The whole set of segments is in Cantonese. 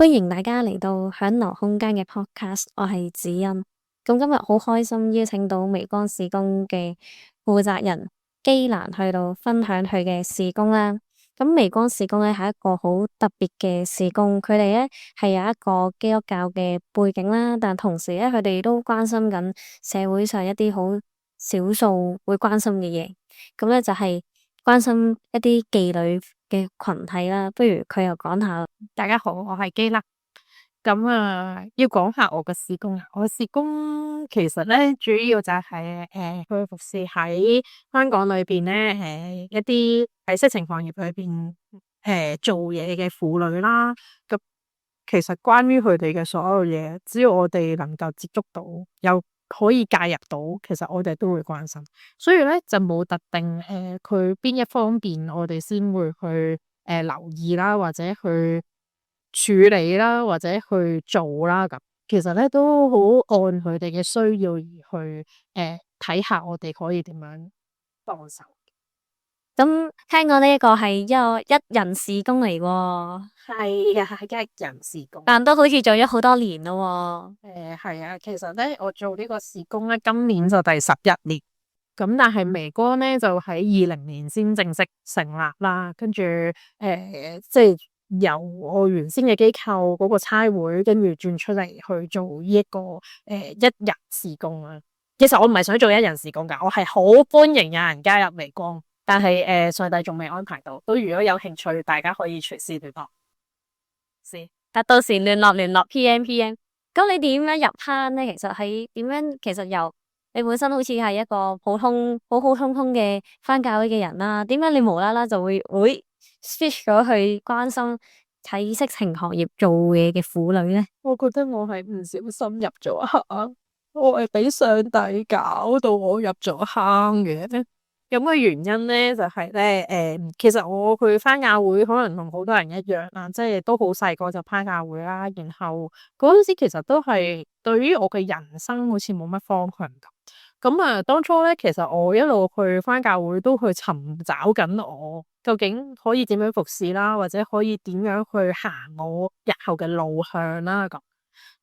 歡迎大家嚟到響流空間嘅 podcast，我係子欣。咁今日好開心邀請到微光事工嘅負責人基蘭去到分享佢嘅事工啦。咁微光事工咧係一個好特別嘅事工，佢哋咧係有一個基督教嘅背景啦，但同時咧佢哋都關心緊社會上一啲好少數會關心嘅嘢。咁咧就係關心一啲妓女嘅群體啦。不如佢又講下。大家好，我係基啦。要講下我嘅事工啊。我嘅事工其實咧，主要就係去服侍喺香港裏邊咧，一啲喺色情行業裏邊做嘢嘅婦女啦。咁其實關於佢哋嘅所有嘢，只要我哋能夠接觸到，又可以介入到，其實我哋都會關心。所以咧就冇特定佢邊一方面，我哋先會去留意啦，或者去處理啦，或者去做啦。咁其實咧都好按佢哋嘅需要而去睇下我哋可以點樣幫手。咁聽講呢一個係一個一人事工嚟喎，係啊，係一人事工。但都好似做咗好多年咯係啊，其實咧我做呢個事工咧，今年就第11年。咁但係微光咧就喺2020年先正式成立啦，跟住即係由我原先嘅機構嗰個差會，跟住轉出嚟去做呢一個一人事工啊。其實我唔係想做一人事工噶，我係好歡迎有人加入微光，但係上帝仲未安排到。都如果有興趣，大家可以隨時聯絡。是，但到時聯絡 PM。咁你點樣入坑咧？其實係點樣？其實由你本身好似係一個普通普普通通嘅返教會嘅人啦，點解你無啦啦就會 switch 咗去關心喺色情行業做嘢嘅婦女咧？我覺得我係唔小心入咗坑，我係俾上帝搞到我入咗坑嘅。咁嘅原因咧就係咧，其實我去返教會可能同好多人一樣啦，即係都好細個就返教會啦。然後嗰陣時其實都係對於我嘅人生好似冇乜方向咁。咁啊，當初咧，其實我一路去返教會都去尋找緊我究竟可以點樣服侍啦，或者可以點樣去行我日後嘅路向啦。咁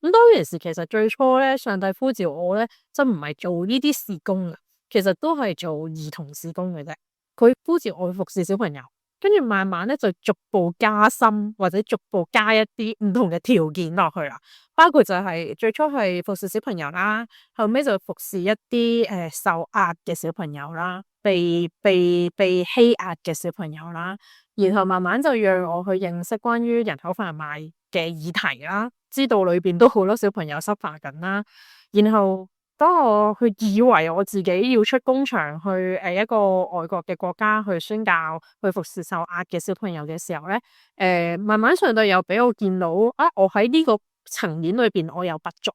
當其時其實最初咧，上帝呼召我咧，真唔係做呢啲事工啊，其實都係做兒童事工嘅啫。佢呼召我去服侍小朋友，跟住慢慢咧就逐步加深或者逐步加一啲唔同嘅條件落去啦。包括就係最初係服侍小朋友啦，後尾就服侍一啲受壓嘅小朋友啦，被欺壓嘅小朋友啦，然後慢慢就讓我去認識關於人口販賣嘅議題啦，知道裏邊都好多小朋友失發緊啦。然後當我去以為我自己要出工場去一個外國嘅國家去宣教，去服侍受壓嘅小朋友嘅時候咧，慢慢上帝又俾我見到啊，我喺呢個層面裏邊我有不足。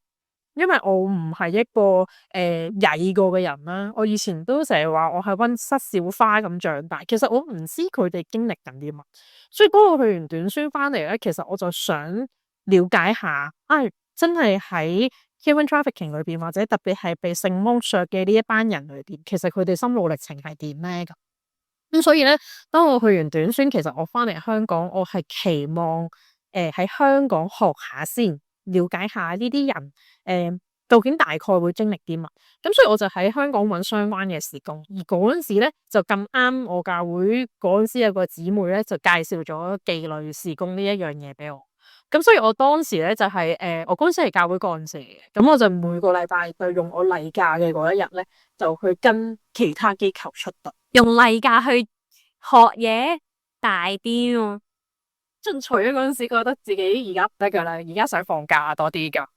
因為我唔係一個曳過嘅人啦，我以前都成日話我係溫室小花咁長大，其實我唔知佢哋經歷緊啲乜，所以當我去完短宣翻嚟咧，其實我就想了解下，真係喺 human trafficking 裏邊，或者特別係被性剝削嘅呢一班人裏邊，其實佢哋心路歷程係點咧？咁所以咧，當我去完短宣，其實我翻嚟香港，我係期望喺香港學下先，了解下呢啲人究竟大概會經歷啲乜。咁所以我就喺香港揾相關嘅事工，而嗰陣時咧就咁啱，我教會嗰陣時有個姊妹咧就介紹咗妓女事工呢一樣嘢俾我。咁所以我當時咧就係我嗰陣時係教會幹事嘅，咁我就每個禮拜就用我例假嘅嗰一日咧，就去跟其他機構出隊。用例假去學嘢，大啲喎。進取嗰陣時，覺得自己而家唔得噶啦，而家想放假多啲噶。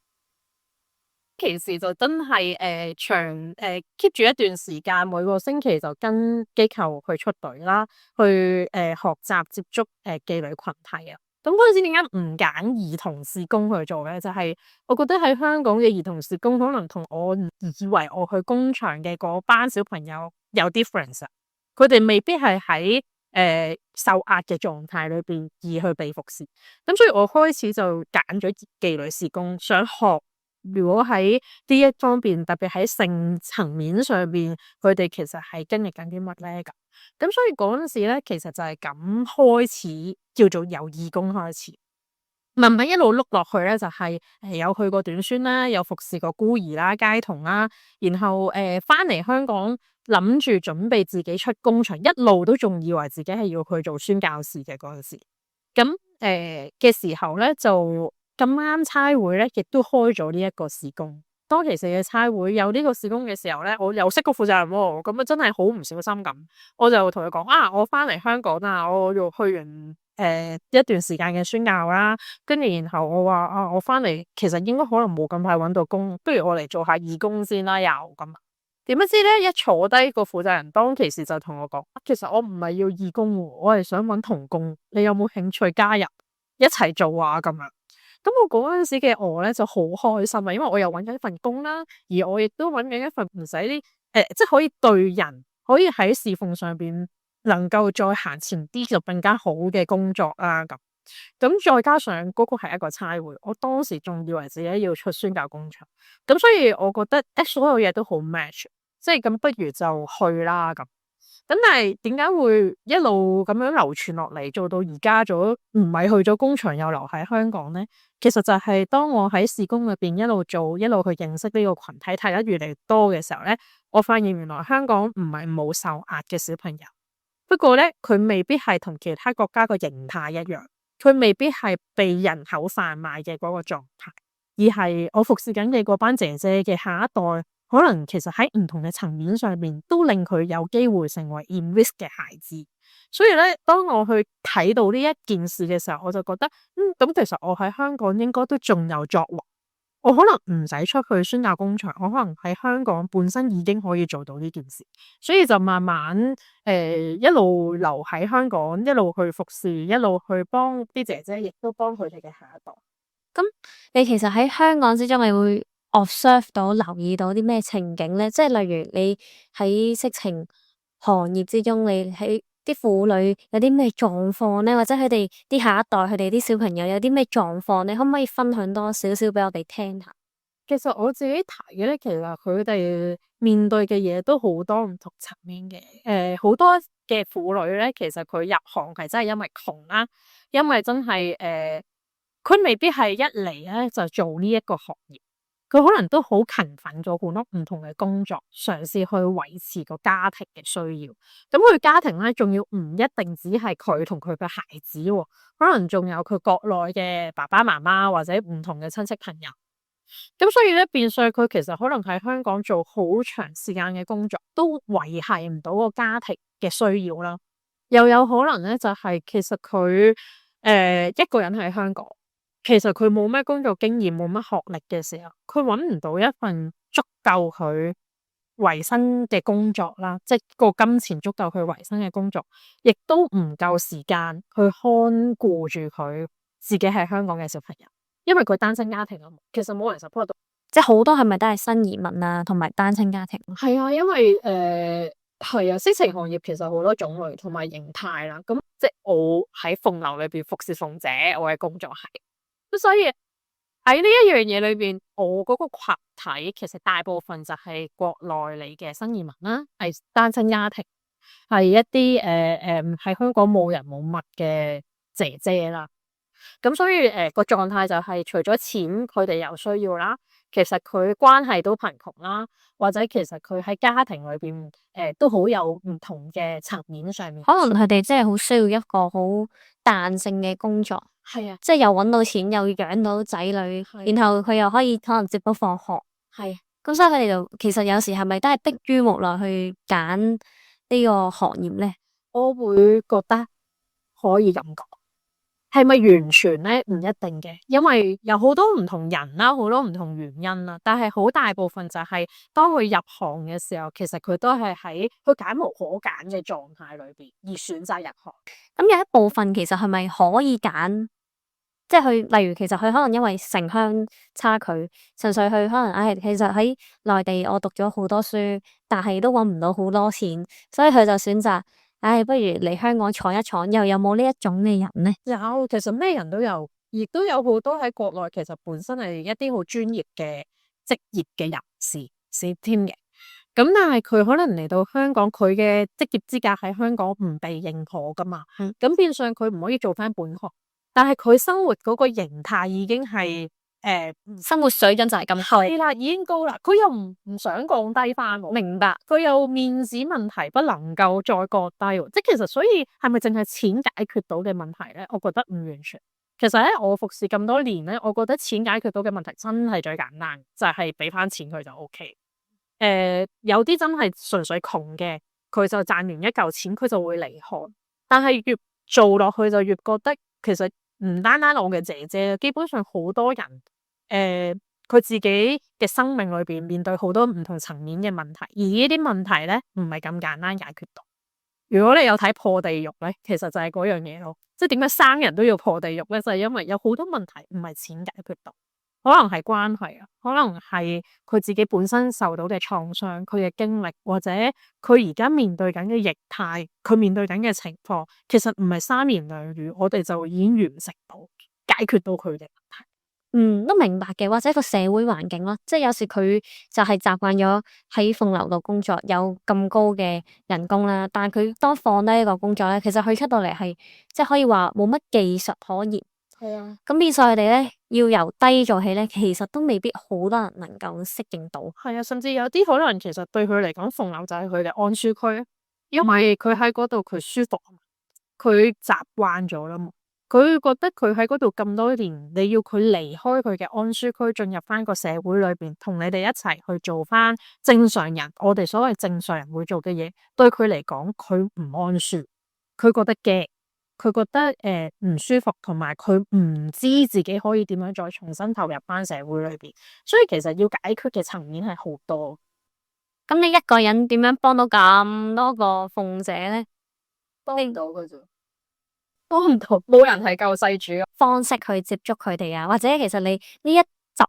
其實就真係長keep 住一段時間，每個星期就跟機構去出隊啦，去學習接觸妓女群體啊。咁嗰陣時點解唔揀兒童事工去做咧？就係我覺得喺香港嘅兒童事工可能同我以為我去工場嘅嗰班小朋友有 difference 啊。佢哋未必係喺受壓嘅狀態裏邊而去被服侍。咁所以我開始就揀咗妓女事工，想學。如果喺呢一方面，特別喺性層面上邊，佢哋其實係經歷緊啲乜咧？咁所以嗰陣時咧，其實就係咁開始叫做由義工開始。慢慢一路碌落去咧，就係有去過短宣啦，有服侍過孤兒啦、街童啦，然後翻嚟香港諗住準備自己出工場，一路都仲以為自己係要去做宣教士嘅嗰陣時，咁嘅時候咧就咁啱差會咧，亦都開咗呢一個事工。當其時嘅差會有呢個事工嘅時候咧，我又識個負責人喎，咁啊真係好唔小心咁，我就同佢講啊，我翻嚟香港啦，我又去完一段時間嘅宣教啦，跟住然後我話啊，我翻嚟其實應該可能冇咁快揾到工，不如我嚟做下義工先啦，又咁。點不知咧，一坐低個負責人當其時就同我講，其實我唔係要義工喎，我係想揾同工，你有冇興趣加入一齊做啊？咁樣。咁我嗰陣時嘅我咧就好開心啊，因為我又揾緊一份工啦，而我亦都揾緊一份唔使啲即係可以對人，可以喺侍奉上邊能夠再行前啲就更加好嘅工作啦。咁再加上嗰個係一個差會，我當時仲以為自己要出宣教工場，咁所以我覺得所有嘢都好 match，即係咁不如就去啦咁。咁但係點解會一路咁樣流傳落嚟，做到而家咗唔係去咗工場又留喺香港呢？其實就係當我喺事工入邊一路做，一路去認識呢個群體，睇得越嚟越多嘅時候呢，我發現原來香港唔係冇受壓嘅小朋友，不過呢，佢未必係同其他國家個形態一樣，佢未必係被人口販賣嘅嗰個狀態，而係我服侍緊嘅嗰班姐姐嘅下一代。可能其實喺唔同嘅層面上面都令佢有機會成為 in risk 嘅孩子，所以咧，當我去睇到呢一件事嘅時候，我就覺得，咁其實我喺香港應該都仲有作為，我可能唔使出去宣教工場，我可能喺香港本身已經可以做到呢件事，所以就慢慢一路留喺香港，一路去服侍，一路去幫啲姐姐，亦都幫佢哋嘅下一代。咁你其實喺香港之中，你會observe 到留意到啲咩情景咧？即係例如你喺色情行業之中，你喺啲婦女有啲咩狀況咧？或者佢哋啲下一代，佢哋啲小朋友有啲咩狀況，你可唔可以分享多少少俾我哋聽下？其實我自己睇嘅咧，其實佢哋面對嘅嘢都好多唔同層面嘅。好多嘅婦女咧，其實佢入行係真係因為窮啦，因為真係佢未必係一嚟咧就做呢一個行業。佢可能都好勤奮做好多唔同嘅工作，嘗試去維持個家庭嘅需要。咁佢家庭咧，仲要唔一定只係佢同佢嘅孩子，可能仲有佢國內嘅爸爸媽媽或者唔同嘅親戚朋友。咁所以咧，變相佢其實可能喺香港做好長時間嘅工作，都維繫唔到個家庭嘅需要啦。又有可能咧，就係其實佢一個人喺香港。其實佢冇咩工作經驗，冇乜學歷嘅時候，佢搵唔到一份足夠佢維生嘅工作啦，即係個金錢足夠佢維生嘅工作，亦都唔夠時間去看顧住佢自己係香港嘅小朋友，因為佢單親家庭啊，其實冇人 support 到，即係好多係咪都係新移民啊，同埋單親家庭？係啊，因為係啊，色情行業其實好多種類同埋形態啦，咁即係我喺鳳樓裏邊服侍鳳姐，我嘅工作係。咁所以喺呢一樣嘢裏邊，我嗰個群體其實大部分就係國內嚟嘅新移民啦，係單親家庭，係一啲喺香港冇人冇物嘅姐姐啦。咁所以個狀態就係除咗錢佢哋有需要啦，其實佢關係都貧窮啦，或者其實佢喺家庭裏邊都好有唔同嘅層面上面，可能佢哋真係好需要一個好彈性嘅工作，係啊，即係又搵到錢，又養到仔女，然後佢又可以可能接到放學，係。咁所以佢哋就其實有時係咪都係迫於無奈去揀呢個行業咧？我會覺得可以咁講。係咪完全咧？唔一定嘅，因為有好多唔同人啦，好多唔同原因啦。但係好大部分就係當佢入行嘅時候，其實佢都係喺佢揀無可揀嘅狀態裏邊而選擇入行。咁有一部分其實係咪可以揀？即係佢，例如其實佢可能因為城鄉差距，純粹佢可能其實喺內地我讀咗好多書，但係都搵唔到好多錢，所以佢就選擇。不如嚟香港闖一闖，又有冇呢一種嘅人呢？有，其實咩人都有，亦都有好多喺國內，其實本身係一啲好專業嘅職業嘅人士先添嘅。咁但係佢可能嚟到香港，佢嘅職業資格喺香港唔被認可噶嘛。咁變相佢唔可以做翻本行，但係佢生活嗰個形態已經係生活水準就係咁高。係啦，已經高啦，佢又唔想降低翻喎。明白。佢有面子問題，不能夠再降低喎。即係其實所以係咪淨係錢解決到嘅問題咧？我覺得唔完全。其實咧，我服侍咁多年咧，我覺得錢解決到嘅問題真係最簡單，就係俾翻錢佢就 OK。有啲真係純粹窮嘅，佢就賺完一嚿錢，佢就會離開。但係越做落去就越覺得，其實唔單單我嘅姐姐，基本上好多人。佢自己嘅生命裏邊面對好多唔同層面嘅問題，而呢啲問題咧唔係咁簡單解決到。如果你有睇破地獄咧，其實就係嗰樣嘢咯。即係點解生人都要破地獄咧？就係因為有好多問題唔係錢解決到，可能係關係啊，可能係佢自己本身受到嘅創傷，佢嘅經歷，或者佢而家面對緊嘅逆態，佢面對緊嘅情況，其實唔係三言兩語，我哋就已經完成到解決到佢嘅問題。都明白嘅，或者個社會環境咯，即係有時佢就係習慣咗喺鳳樓度工作，有咁高嘅人工啦。但係佢當放低呢個工作咧，其實佢出到嚟係即係可以話冇乜技術可言。係啊，咁變相佢哋咧要由低做起咧，其實都未必好多人能夠適應到。係啊，甚至有啲可能其實對佢嚟講，鳳樓就係佢嘅安舒區，因為佢喺嗰度佢舒服，佢習慣咗啦嘛。佢覺得佢喺嗰度咁多年，你要佢離開佢嘅安舒區，進入翻個社會裏邊，同你哋一齊去做翻正常人，我哋所謂正常人會做嘅嘢，對佢嚟講，佢唔安舒，佢覺得驚，佢覺得唔舒服，同埋佢唔知自己可以點樣再重新投入翻社會裏邊，所以其實要解決嘅層面係好多。咁你一個人點樣幫到咁多個鳳姐咧？幫唔到㗎啫。幫唔到，冇人係救世主。方式去接觸佢哋啊，或者其實你呢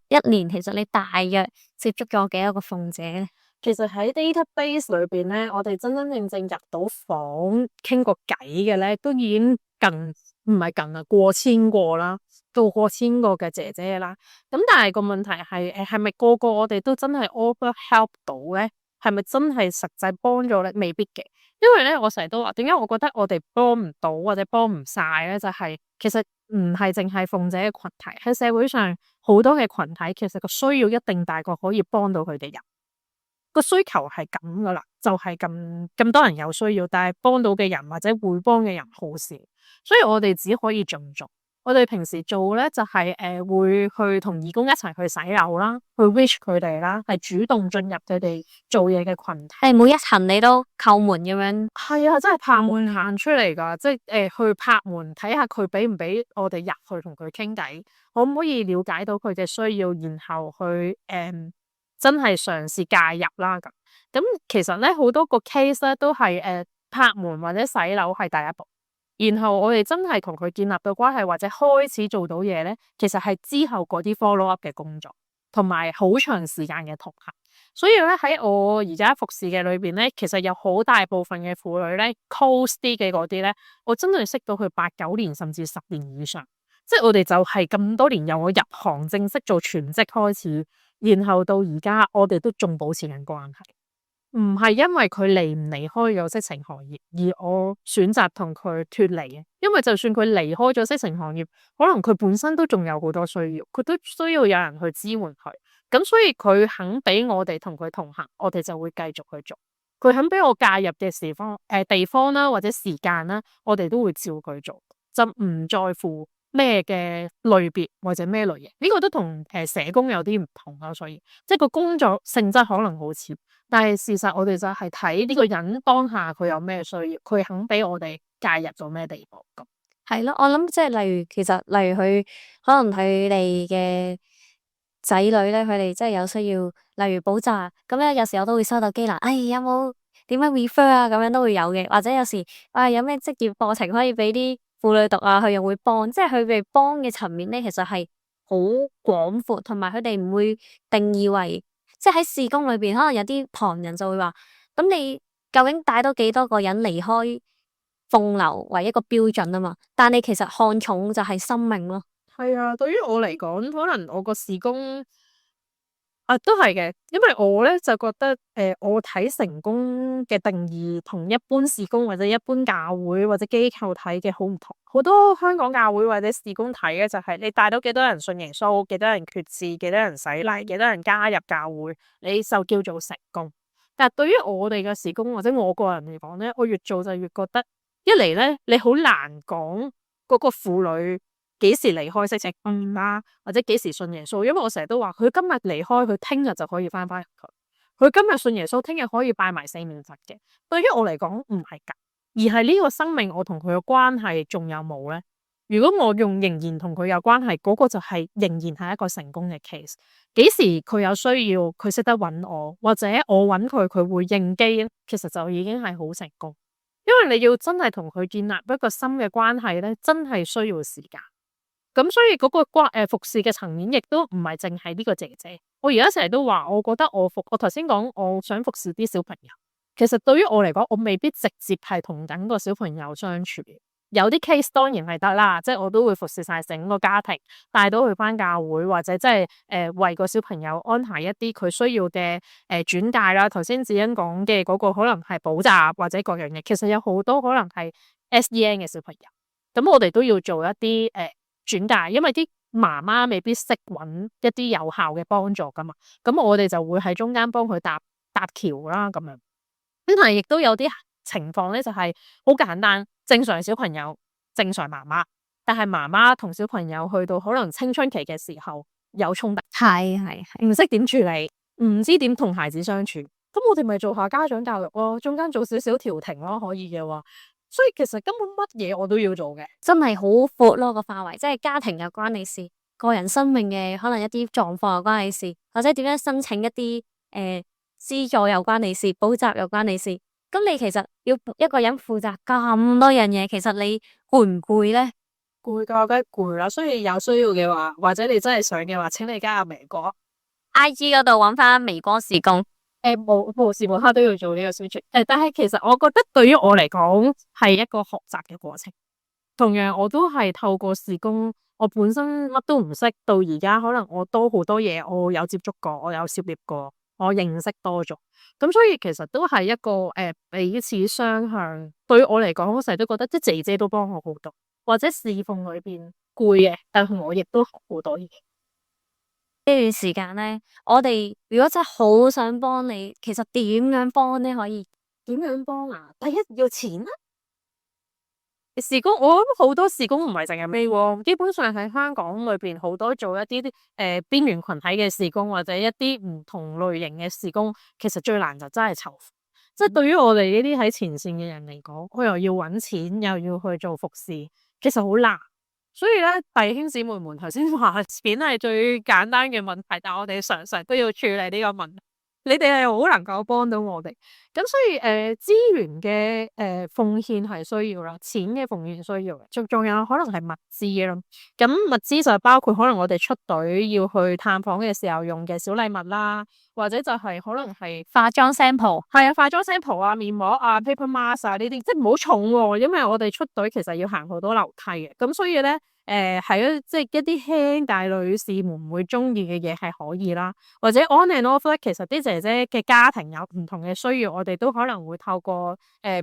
一年，其實你大約接觸咗幾多個鳳姐咧？其實喺 database 裏邊咧，我哋真真正正入到房傾過偈嘅咧，都已經唔係近啦，過千個啦，到過千個嘅姐姐啦。咁但係個問題係，係咪個個我哋都真係 offer help 到咧？係咪真係實際幫助咧？未必嘅。因為咧，我成日都話，點解我覺得我哋幫唔到或者幫唔晒咧？就係其實唔係淨係鳳姐嘅群體，喺社會上好多嘅群體，其實個需要一定大過可以幫到佢哋人。個需求係咁噶啦，就係咁多人有需要，但係幫到嘅人或者會幫嘅人好少，所以我哋只可以盡做。我哋平時做咧就係會去同義工一齊去洗樓啦，去 reach 佢哋啦，係主動進入佢哋做嘢嘅群體。每一層你都叩門咁樣？係啊，真係拍門行出嚟噶，即係去拍門睇下佢俾唔俾我哋入去同佢傾偈，可唔可以了解到佢嘅需要，然後去真係嘗試介入啦咁。咁其實咧好多個 case 咧都係拍門或者洗樓係第一步。然後我哋真係同佢建立到關係或者開始做到嘢咧，其實係之後嗰啲 follow up 嘅工作，同埋好長時間嘅同行。所以咧喺我而家服侍嘅裏邊咧，其實有好大部分嘅婦女咧 close 啲嘅嗰啲咧，我真係識到佢8-9年甚至10年以上。即係我哋就係咁多年由我入行正式做全職開始，然後到而家我哋都仲保持緊關係。唔係因為佢離唔離開咗色情行業，而我選擇同佢脫離嘅。因為就算佢離開咗色情行業，可能佢本身都仲有好多需要，佢都需要有人去支援佢。咁所以佢肯俾我哋同佢同行，我哋就會繼續去做。佢肯俾我介入嘅地方啦，或者時間啦，我哋都會照佢做，就唔在乎咩嘅類別或者咩類型。呢個都同社工有啲唔同咯，所以即係個工作性質可能好似。但係事實我哋就係睇呢個人當下佢有咩需要，佢肯俾我哋介入到咩地步咁。係咯，我諗即係例如佢可能佢哋嘅仔女咧，佢哋即係有需要，例如補習咁咧，有時我都會收到機啦。有冇點樣 refer 啊？咁樣都會有嘅，或者有時有咩職業課程可以俾啲婦女讀啊，佢又會幫，即係佢哋幫嘅層面咧，其實係好廣闊，同埋佢哋唔會定義為。即係喺事工裏邊，可能有啲旁人就會話：咁你究竟帶多幾多個人離開鳳樓為一個標準啊嘛？但你其實看重就係生命咯。係啊，對於我嚟講，可能我個事工啊，都係嘅，因為我咧就覺得，我睇成功嘅定義同一般事工或者一般教會或者機構睇嘅好唔同。好多香港教會或者事工睇嘅就係你帶到幾多人信耶穌，幾多人決志，幾多人洗禮，幾多人加入教會，你就叫做成功。但係對於我哋嘅事工或者我個人嚟講咧，我越做就越覺得，一嚟咧你好難講嗰個婦女幾時離開色情啦，或者幾時信耶穌，因為我成日都話佢今日離開，佢聽日就可以翻返入佢。佢今日信耶穌，聽日可以拜埋四面佛嘅。對於我嚟講唔係㗎，而係呢個生命我同佢嘅關係仲有冇咧？如果我用仍然同佢有關係，嗰個就係仍然係一個成功嘅 case。幾時佢有需要，佢識得揾我，或者我揾佢，佢會應機，其實就已經係好成功。因為你要真係同佢建立一個深嘅關係咧，真係需要時間。咁所以嗰個服侍嘅層面亦都唔係淨係呢個姐姐。我而家成日都話，我覺得我頭先講我想服侍啲小朋友，其實對於我嚟講，我未必直接係同緊個小朋友相處。有啲 case 當然係得啦，即係我都會服侍晒整個家庭，帶到佢返教會，或者即係為個小朋友安排一啲佢需要嘅轉介啦。頭先子欣講嘅嗰個可能係補習或者各樣嘢，其實有好多可能係 SEN 嘅小朋友，咁我哋都要做一啲轉介，因為啲媽媽未必識揾一啲有效嘅幫助噶嘛，咁我哋就會喺中間幫佢搭橋啦咁樣。但係亦都有啲情況咧，就係好簡單，正常小朋友，正常媽媽，但係媽媽同小朋友去到可能青春期嘅時候有衝突，係，唔識點處理，唔知點同孩子相處，咁我哋咪做下家長教育咯，中間做少少調停咯，可以嘅話。所以其實根本乜嘢我都要做嘅，真係好闊咯個範圍，即係家庭又關你事，個人生命嘅可能一啲狀況又關你事，或者點樣申請一啲資助又關你事，補習又關你事。咁你其實要一個人負責咁多樣嘢，其實你攰唔攰咧？攰㗎，梗係攰啦。所以有需要嘅話，或者你真係想嘅話，請你加入微哥 IG 嗰度揾翻微光事工。無時無刻都要做呢個宣傳。但係其實我覺得對於我嚟講係一個學習嘅過程。同樣我都係透過事工，我本身乜都唔識，到而家可能我都好多嘢，我有接觸過，我有涉獵過，我認識多咗。咁所以其實都係一個彼此雙向。對於我嚟講，我成日都覺得即係姐姐都幫我好多，或者侍奉裏邊攰嘅，但係我亦都學好多嘢。呢段時間咧，我哋如果真係好想幫你，其實點樣幫咧？可以點樣幫啊？第一要錢啦。事工我諗好多事工唔係淨係咩喎，基本上喺香港裏邊好多做一啲邊緣群體嘅事工，或者一啲唔同類型嘅事工，其實最難就真係籌。即係對於我哋呢啲喺前線嘅人嚟講，我又要揾錢，又要去做服侍，其實好難。所以咧，弟兄姊妹們頭先話錢係最簡單嘅問題，但我哋常常都要處理呢個問題。你哋係好能夠幫到我哋，咁所以資源嘅奉獻係需要啦，錢嘅奉獻需要嘅，仲有可能係物資咯。咁物資就包括可能我哋出隊要去探訪嘅時候用嘅小禮物啦，或者就係可能係化妝 sample，係啊，化妝 sample 啊、面膜啊、paper mask 啊呢啲，即係唔好重喎，因為我哋出隊其實要行好多樓梯嘅，咁所以咧。係咯，即係一啲輕但係女士們唔會中意嘅嘢係可以啦，或者 on and off 咧，其實啲姐姐嘅家庭有唔同嘅需要，我哋都可能會透過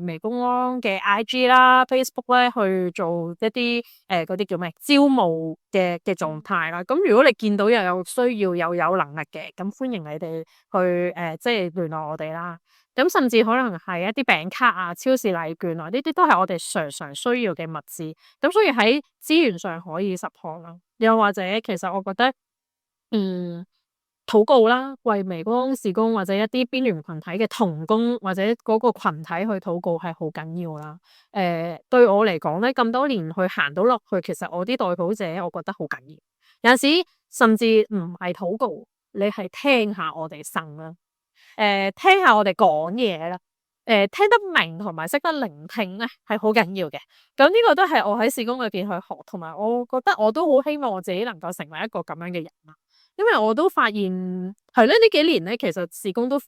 微公安嘅 IG 啦、Facebook 咧去做一啲嗰啲叫咩招募嘅狀態啦。咁如果你見到又有需要又有能力嘅，咁歡迎你哋去即係聯絡我哋啦。咁甚至可能係一啲餅卡啊、超市禮券啊，呢啲都係我哋常常需要嘅物資。咁所以喺資源上可以support啦。又或者其實我覺得，禱告啦，為微光事工或者一啲邊緣群體嘅同工或者嗰個群體去禱告係好緊要啦。對我嚟講咧，咁多年去行到落去，其實我啲代禱者，我覺得好緊要。有陣時甚至唔係禱告，你係聽下我哋呻啦。聽下我哋講嘢啦，聽得明同埋識得聆聽咧，係好緊要嘅。咁呢個都係我喺事工裏邊去學，同埋我覺得我都好希望我自己能夠成為一個咁樣嘅人啦。因為我都發現係咧呢幾年咧，其實事工都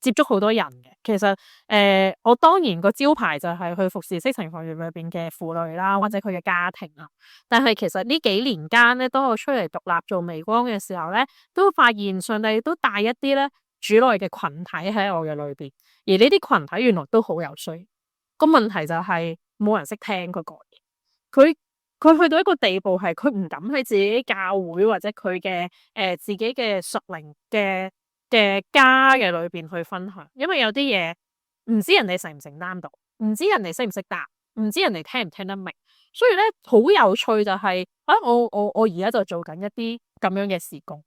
接觸好多人嘅。其實我當然個招牌就係去服侍色情行業裏邊嘅婦女啦，或者佢嘅家庭啦。但係其實呢幾年間咧，當我出嚟獨立做微光嘅時候咧，都發現上帝都帶一啲咧主內嘅群體喺我嘅裏邊，而呢啲群體原來都好有需要。個問題就係冇人識聽佢講嘢，佢去到一個地步係佢唔敢喺自己教會或者佢嘅自己嘅屬靈嘅家嘅裏邊去分享，因為有啲嘢唔知人哋承唔承擔到，唔知人哋識唔識答，唔知人哋聽唔聽得明，所以咧好有趣就係我而家就做緊一啲咁樣嘅事工。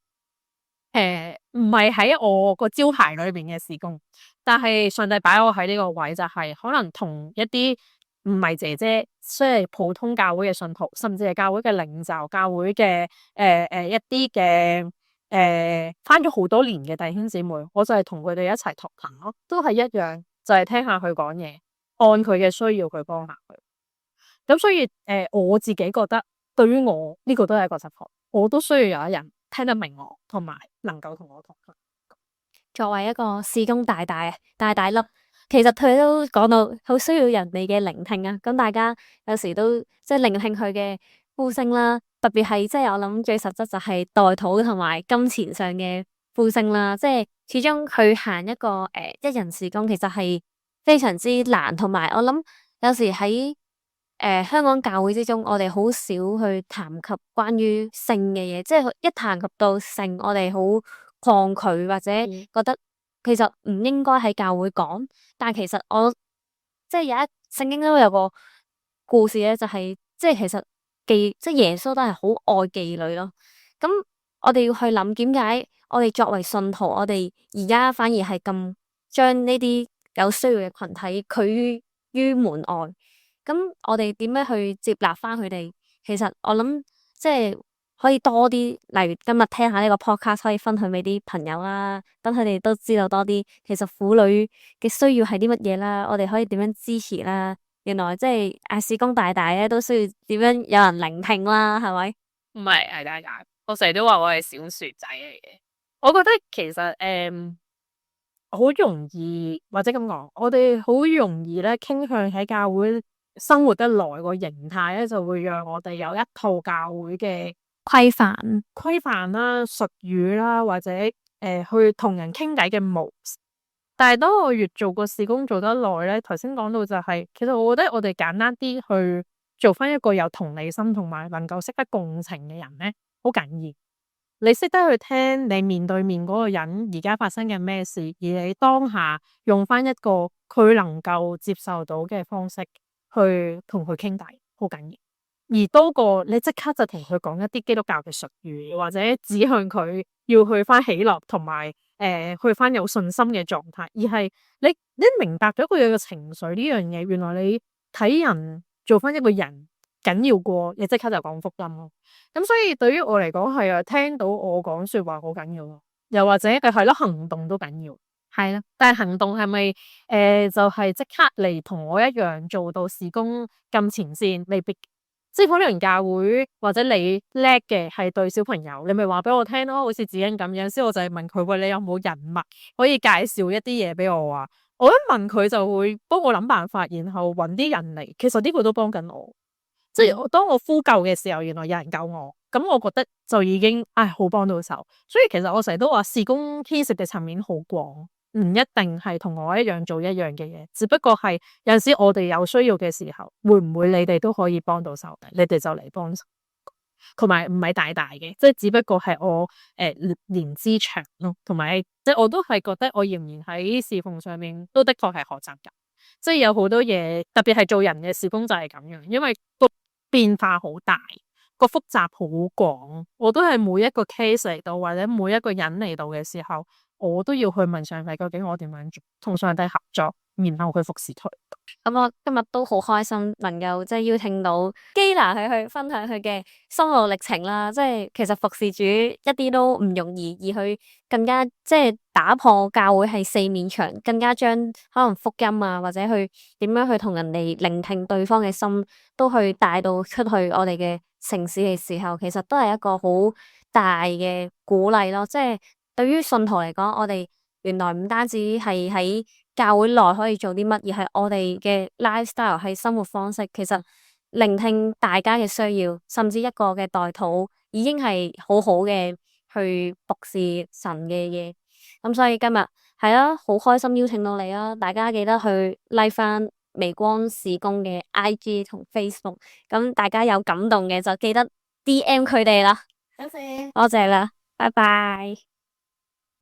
唔係喺我個招牌裏邊嘅事工，但係上帝擺我喺呢個位，就係可能同一啲唔係姐姐，即係普通教會嘅信徒，甚至係教會嘅領袖、教會嘅一啲嘅返咗好多年嘅弟兄姊妹，我就係同佢哋一齊同行咯，都係一樣，就係聽下佢講嘢，按佢嘅需要去幫下佢。咁所以我自己覺得，對於我呢個都係一個突破，我都需要有一人聽得明我，同埋能夠同我同行。作為一個事工大大粒，其實佢都講到好需要人哋嘅聆聽啊。咁大家有時都即係聆聽佢嘅呼聲啦，特別係即係我諗最實質就係代禱同埋金錢上嘅呼聲啦。即係始終佢行一個一人事工，其實係非常之難，同埋我諗有時喺香港教會之中，我哋好少去談及關於性嘅嘢，即係一談及到性，我哋好抗拒或者覺得其實唔應該喺教會講。但係其實我即係聖經都有個故事咧，就係即係其實即係耶穌都係好愛妓女咯。咁我哋要去諗點解我哋作為信徒，我哋而家反而係咁將呢啲有需要嘅群體拒於門外。咁我哋點樣去接納翻佢哋？其實我諗即係可以多啲，例如今日聽下呢個 podcast，可以分享俾啲朋友啦，等佢哋都知道多啲。其實婦女嘅需要係啲乜嘢啦，我哋可以點樣支持啦？原來即係事工大大咧，都需要點樣有人聆聽啦，係咪？唔係係大家，我成日都話我係小薯仔嚟嘅。我覺得其實好容易或者咁講，我哋好容易咧傾向喺教會生活得耐個形態咧，就會讓我哋有一套教會嘅規範啦、術語啦，或者去同人傾偈嘅模式。但係當我越做個事工做得耐咧，頭先講到就係，其實我覺得我哋簡單啲去做翻一個有同理心同埋能夠識得共情嘅人咧，好緊要。你識得去聽你面對面嗰個人而家發生緊咩事，而你當下用翻一個佢能夠接受到嘅方式去同佢傾偈，好緊要。而多過你即刻就同佢講一啲基督教嘅術語，或者指向佢要去翻喜樂同埋去翻有信心嘅狀態，而係你明白咗佢嘅情緒呢樣嘢，原來你睇人做翻一個人緊要過你即刻就講福音咯。咁所以對於我嚟講係啊，聽到我講說話好緊要咯，又或者係咯，行動都緊要，係啦。但係行動係咪就係即刻嚟同我一樣做到事工咁前線？未必。即係可能教會或者你叻嘅係對小朋友，你咪話俾我聽咯，好似子欣咁樣。所以我就係問佢，喂，你有冇人脈可以介紹一啲嘢俾我啊？我一問佢就會幫我諗辦法，然後搵啲人嚟。其實呢個都幫緊我。即係當我呼救嘅時候，原來有人救我，咁我覺得就已經好幫到手。所以其實我成日都話，事工牽涉嘅層面好廣。唔一定係同我一樣做一樣嘅嘢，只不過係有陣時我哋有需要嘅時候，會唔會你哋都可以幫到手？你哋就嚟幫手，同埋唔係大嘅，即係只不過係我年資長咯，同埋即係我都係覺得我仍然喺侍奉上面都的確係學習緊，即係有好多嘢，特別係做人嘅事工就係咁樣，因為個變化好大，個複雜好廣，我都係每一個 case 嚟到或者每一個人嚟到嘅時候。我都要去問上帝究竟我點樣做，同上帝合作，然後去服侍佢。咁我今日都好開心，能夠即係邀請到基拿去分享佢嘅心路歷程啦。即係其實服侍主一啲都唔容易，而去更加即係打破教會係四面牆，更加將可能福音啊，或者去點樣去同人哋聆聽對方嘅心，都去帶到出去我哋嘅城市嘅時候，其實都係一個好大嘅鼓勵咯。即係對於信徒嚟講，我哋原來唔單止係喺教會內可以做啲乜，而係我哋嘅 lifestyle 係生活方式。其實聆聽大家嘅需要，甚至一個嘅代禱，已經係好好嘅去服侍神嘅嘢。咁所以今日係啊，好開心邀請到你啊！大家記得去 like 翻微光事工嘅 IG 同 Facebook。咁大家有感動嘅就記得 DM 佢哋啦。多謝啦，拜拜。